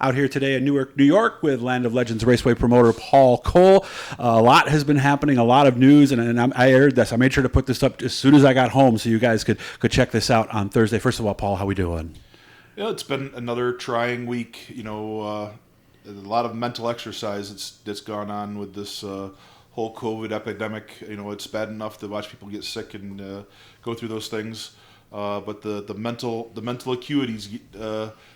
out here today in Newark, New York, with Land of Legends Raceway promoter Paul Cole. A lot has been happening, a lot of news, and I aired this. I made sure to put this up as soon as I got home so you guys could check this out on Thursday. First of all, Paul, how we doing? Yeah, it's been another trying week. A lot of mental exercise that's gone on with this whole COVID epidemic. It's bad enough to watch people get sick and go through those things, but the mental acuity's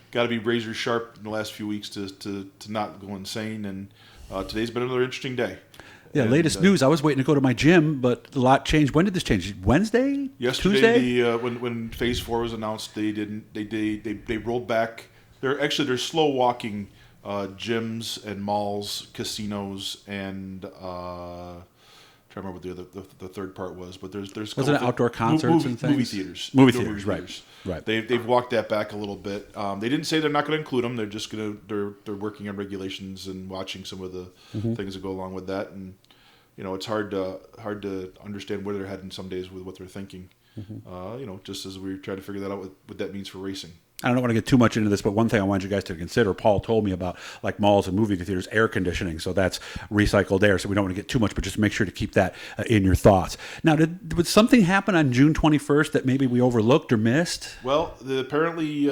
got to be razor sharp in the last few weeks to not go insane. And today's been another interesting day. Yeah, and, latest news. I was waiting to go to my gym, but a lot changed. When did this change? Wednesday? Yesterday, Tuesday? When Phase 4 was announced, they rolled back. They're slow walking gyms and malls, casinos, and trying to remember what the third part was. But there's was it outdoor concerts and things? Movie theaters. Movie theaters, right. They've walked that back a little bit. They didn't say they're not going to include them. They're just they're working on regulations and watching some of the things that go along with that. And it's hard to understand where they're heading some days with what they're thinking. Just as we try to figure that out, what that means for racing. I don't want to get too much into this, but one thing I want you guys to consider, Paul told me about, like malls and movie theaters, air conditioning. So that's recycled air. So we don't want to get too much, but just make sure to keep that in your thoughts. Now, did something happen on June 21st that maybe we overlooked or missed? Well, apparently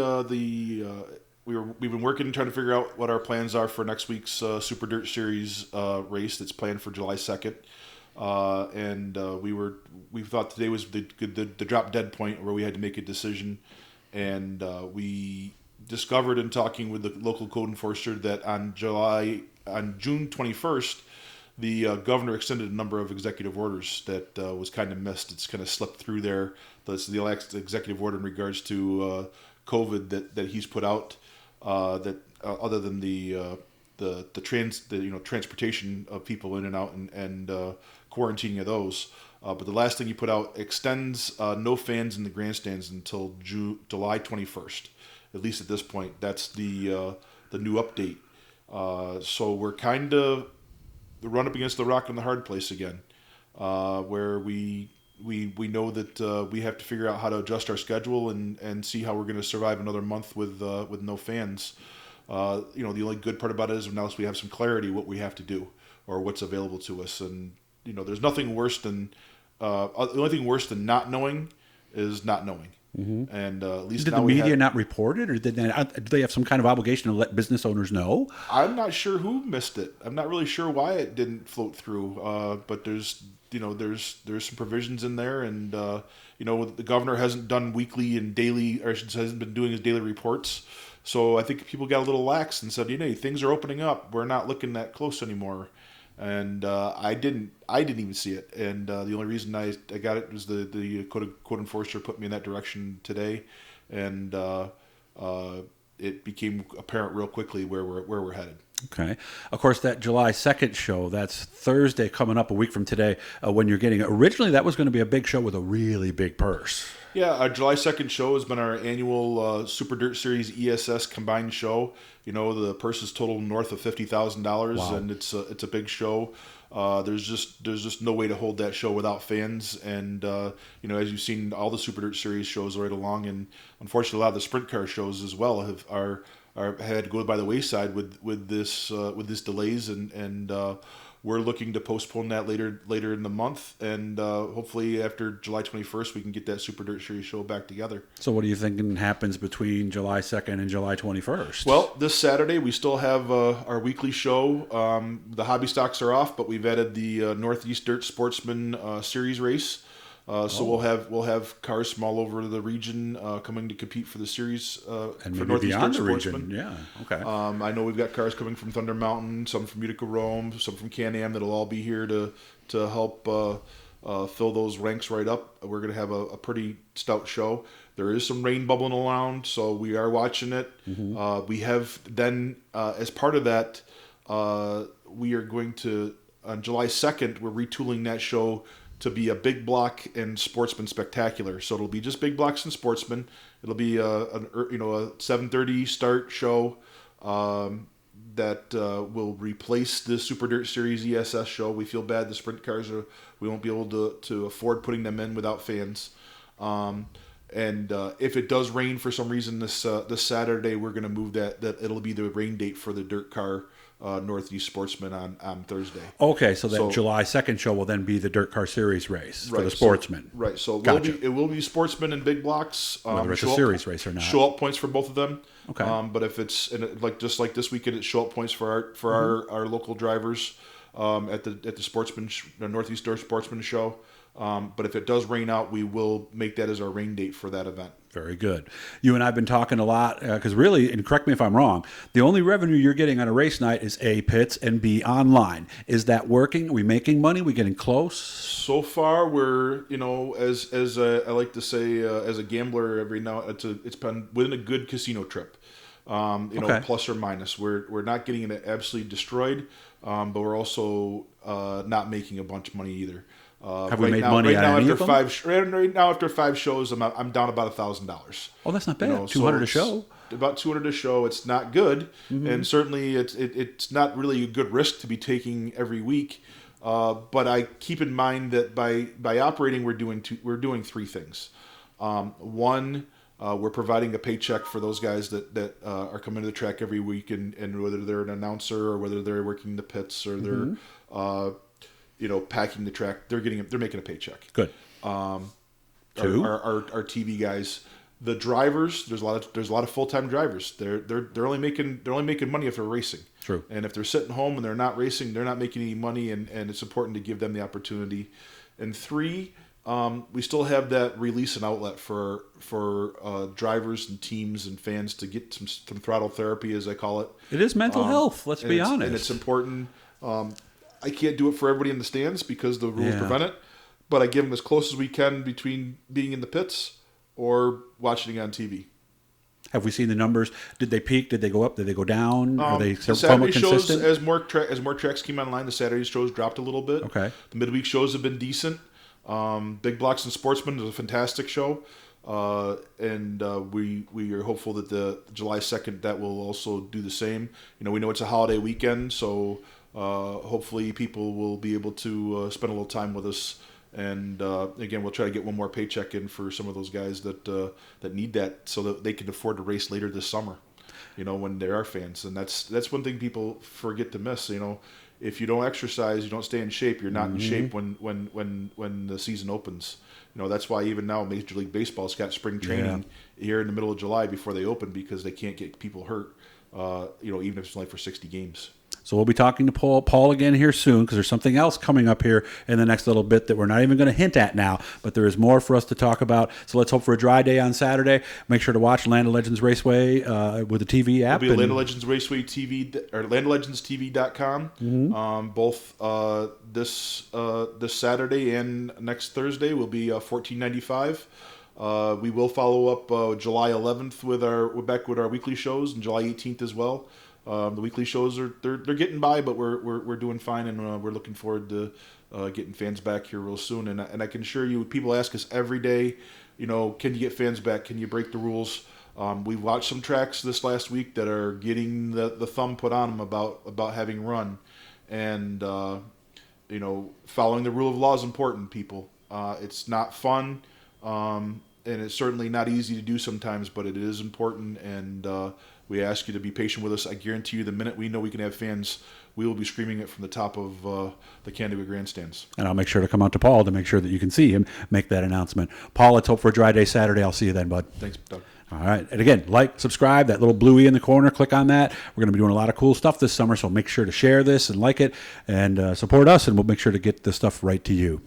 we've been working trying to figure out what our plans are for next week's Super Dirt Series race that's planned for July 2nd. We thought today was the drop dead point where we had to make a decision. And we discovered in talking with the local code enforcer that on June 21st, the governor extended a number of executive orders that was kind of missed. It's kind of slipped through there. That's the last executive order in regards to COVID that he's put out. That other than the transportation of people in and out and quarantining of those. But the last thing you put out extends no fans in the grandstands until July 21st. At least at this point, that's the new update. So we're kind of run up against the rock and the hard place again, where we know that we have to figure out how to adjust our schedule and see how we're going to survive another month with no fans. The only good part about it is now we have some clarity what we have to do or what's available to us, and there's nothing worse than. The only thing worse than not knowing is not knowing. Mm-hmm. And at least did now the media not report it, or did they have some kind of obligation to let business owners know? I'm not sure who missed it. I'm not really sure why it didn't float through. But there's some provisions in there, and the governor hasn't done weekly and daily, or hasn't been doing his daily reports. So I think people got a little lax and said, things are opening up. We're not looking that close anymore. And I didn't even see it. And the only reason I got it was the code enforcer put me in that direction today, and it became apparent real quickly where we're headed. Okay. Of course, that July 2nd show, that's Thursday coming up a week from today, when you're getting it. Originally, that was going to be a big show with a really big purse. Yeah, our July 2nd show has been our annual Super Dirt Series ESS combined show. The purse is total north of $50,000, wow. And it's a big show. There's just no way to hold that show without fans, and as you've seen, all the Super Dirt Series shows right along, and unfortunately, a lot of the sprint car shows as well have had to go by the wayside with this delays, and we're looking to postpone that later in the month, and hopefully after July 21st we can get that Super Dirt Series show back together. So what are you thinking happens between July 2nd and July 21st? Well, this Saturday we still have our weekly show. The hobby stocks are off, but we've added the Northeast Dirt Sportsman Series race. So we'll have cars from all over the region coming to compete for the series and for maybe Northeast beyond Dirt the Sportsman. region. Yeah, okay. I know we've got cars coming from Thunder Mountain, some from Utica Rome, some from Can-Am that'll all be here to help fill those ranks right up. We're going to have a pretty stout show. There is some rain bubbling around, so we are watching it. Mm-hmm. We have then, as part of that, we are going to, on July 2nd, we're retooling that show to be a big block and sportsman spectacular. So it'll be just big blocks and sportsman. It'll be a 7:30 start show that will replace the Super Dirt Series ESS show. We feel bad the sprint cars we won't be able to afford putting them in without fans. And if it does rain for some reason this Saturday, we're going to move that it'll be the rain date for the dirt car Northeast Sportsman on Thursday. Okay, so that July 2nd show will then be the Dirt Car Series race for the Sportsman. So Gotcha. it will be Sportsman and big blocks. Whether it's a series race or not. Show up points for both of them. Okay. But if it's just like this weekend, it's show up points for our local drivers at the Sportsman Northeast Dirt Sportsman show. But if it does rain out, we will make that as our rain date for that event. Very good. You and I have been talking a lot because really, and correct me if I'm wrong, the only revenue you're getting on a race night is A, pits, and B, online. Is that working? Are we making money? Are we getting close? So far, we're, as I like to say, as a gambler, every now it's been within a good casino trip. Plus or minus. We're not getting it absolutely destroyed, but we're also not making a bunch of money either. Have we made money out of any of them? Right now, after 5 shows, I'm down about $1,000. Oh, that's not bad. 200 a show. About 200 a show. It's not good, and certainly it's not really a good risk to be taking every week. But I keep in mind that by operating, we're doing 3 things. One, we're providing a paycheck for those guys that are coming to the track every week, and whether they're an announcer or whether they're working the pits or they're packing the track, they're making a paycheck. Good. 2, our TV guys, the drivers. There's a lot of full-time drivers. They're only making money if they're racing. True. And if they're sitting home and they're not racing, they're not making any money, and it's important to give them the opportunity. And 3, we still have that release and outlet for drivers and teams and fans to get some throttle therapy, as I call it. It is mental health. Let's be honest. And it's important. I can't do it for everybody in the stands because the rules prevent it, but I give them as close as we can between being in the pits or watching it on TV. Have we seen the numbers? Did they peak? Did they go up? Did they go down? Are they the somewhat Saturday shows, consistent? as more tracks came online, the Saturday shows dropped a little bit. Okay. The midweek shows have been decent. Big Blocks and Sportsman is a fantastic show. And we are hopeful that the July 2nd that will also do the same. We know it's a holiday weekend, so hopefully people will be able to spend a little time with us. And again, we'll try to get one more paycheck in for some of those guys that need that, so that they can afford to race later this summer. When there are fans, and that's one thing people forget to miss. If you don't exercise, you don't stay in shape. You're not in shape when the season opens. That's why even now Major League Baseball's got spring training here in the middle of July before they open, because they can't get people hurt. Even if it's only for 60 games. So we'll be talking to Paul again here soon, because there's something else coming up here in the next little bit that we're not even going to hint at now, but there is more for us to talk about. So let's hope for a dry day on Saturday. Make sure to watch Land of Legends Raceway with the TV app. It'll be Land of Legends Raceway TV or landoflegendstv.com. Both this Saturday and next Thursday will be $14.95. We will follow up July 11th we're back with our weekly shows, and July 18th as well. The weekly shows they're getting by, but we're doing fine, and we're looking forward to getting fans back here real soon. And I can assure you, people ask us every day, can you get fans back? Can you break the rules? We watched some tracks this last week that are getting the thumb put on them about having run, and following the rule of law is important, people. It's not fun, and it's certainly not easy to do sometimes, but it is important, and we ask you to be patient with us. I guarantee you, the minute we know we can have fans, we will be screaming it from the top of the Canada grandstands. And I'll make sure to come out to Paul to make sure that you can see him make that announcement. Paul, let's hope for a dry day Saturday. I'll see you then, bud. Thanks, Doug. All right. And again, like, subscribe, that little bluey in the corner, click on that. We're going to be doing a lot of cool stuff this summer, so make sure to share this and like it and support us, and we'll make sure to get this stuff right to you.